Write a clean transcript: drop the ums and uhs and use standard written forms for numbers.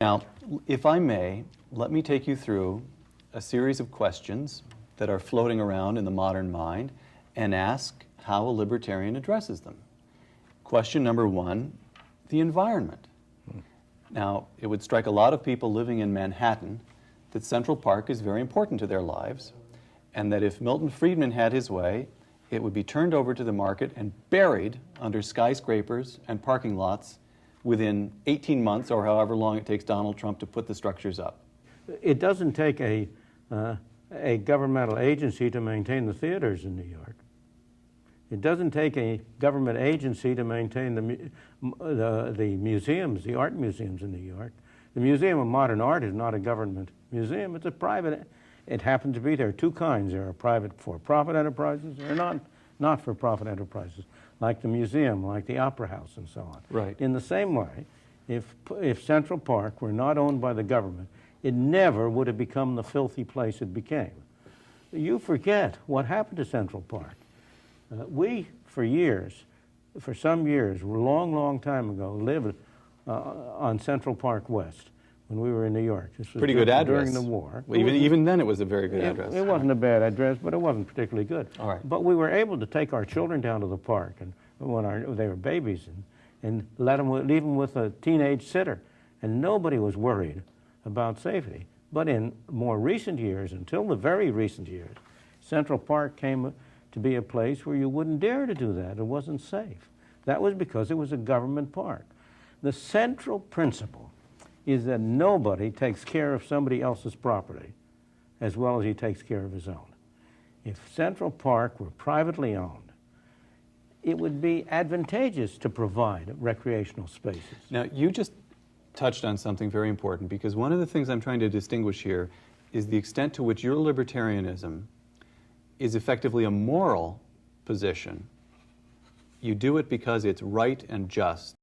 Now, if I may, let me take you through a series of questions that are floating around in the modern mind and ask how a libertarian addresses them. Question number one, the environment. Now, it would strike a lot of people living in Manhattan that Central Park is very important to their lives, and that if Milton Friedman had his way, it would be turned over to the market and buried under skyscrapers and parking lots within 18 months or however long it takes Donald Trump to put the structures up. It doesn't take a governmental agency to maintain the theaters in New York. It doesn't take a government agency to maintain the museums, the art museums in New York. The Museum of Modern Art is not a government museum, it's a private. It happens to be there are two kinds. There are private for-profit enterprises, there are not-for-profit enterprises, like the museum, like the Opera House, and so on. Right. In the same way, if Central Park were not owned by the government, it never would have become the filthy place it became. You forget what happened to Central Park. We, for some years, a long time ago, lived on Central Park West when we were in New York. This was Pretty good address. During the war. Well, even then it was a very good address. It wasn't a bad address, but it wasn't particularly good. All right. But we were able to take our children down to the park and when they were babies and leave them with a teenage sitter. And nobody was worried about safety. But in more recent years, until the very recent years, Central Park came to be a place where you wouldn't dare to do that. It wasn't safe. That was because it was a government park. The central principle is that nobody takes care of somebody else's property as well as he takes care of his own. If Central Park were privately owned, it would be advantageous to provide recreational spaces. Now, you just touched on something very important, because one of the things I'm trying to distinguish here is the extent to which your libertarianism is effectively a moral position. You do it because it's right and just.